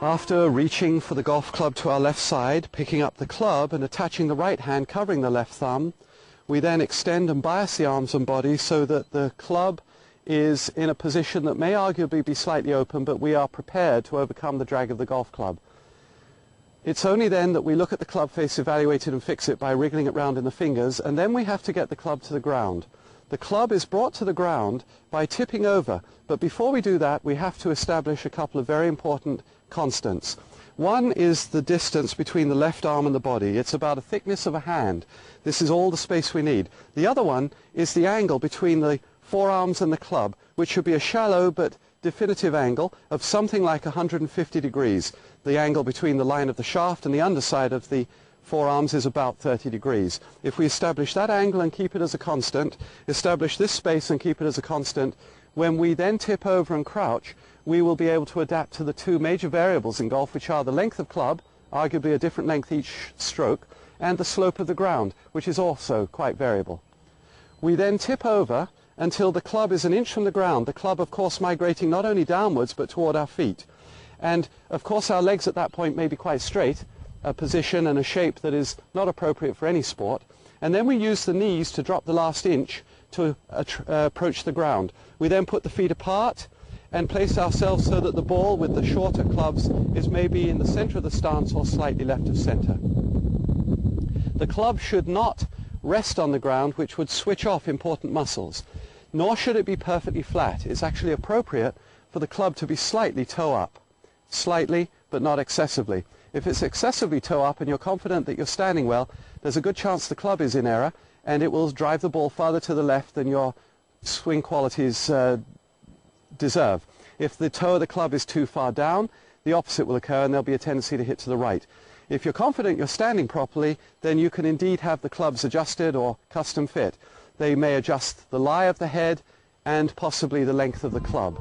After reaching for the golf club to our left side, picking up the club and attaching the right hand covering the left thumb, we then extend and bias the arms and body so that the club is in a position that may arguably be slightly open, but we are prepared to overcome the drag of the golf club. It's only then that we look at the club face, evaluate it and fix it by wriggling it round in the fingers, and then we have to get the club to the ground. The club is brought to the ground by tipping over, but before we do that we have to establish a couple of very important constants. One is the distance between the left arm and the body. It's about a thickness of a hand. This is all the space we need. The other one is the angle between the forearms and the club, which should be a shallow but definitive angle of something like 150 degrees. The angle between the line of the shaft and the underside of the forearms is about 30 degrees. If we establish that angle and keep it as a constant, establish this space and keep it as a constant, when we then tip over and crouch, we will be able to adapt to the two major variables in golf, which are the length of club, arguably a different length each stroke, and the slope of the ground, which is also quite variable. We then tip over until the club is an inch from the ground, the club of course migrating not only downwards but toward our feet. And of course our legs at that point may be quite straight, a position and a shape that is not appropriate for any sport. And then we use the knees to drop the last inch to approach the ground. We then put the feet apart and place ourselves so that the ball with the shorter clubs is maybe in the center of the stance or slightly left of center. The club should not rest on the ground, which would switch off important muscles, nor should it be perfectly flat. It's actually appropriate for the club to be slightly toe up, slightly but not excessively. If it's excessively toe up and you're confident that you're standing well, there's a good chance the club is in error and it will drive the ball farther to the left than your swing qualities deserve. If the toe of the club is too far down, the opposite will occur and there'll be a tendency to hit to the right. If you're confident you're standing properly, then you can indeed have the clubs adjusted or custom fit. They may adjust the lie of the head and possibly the length of the club.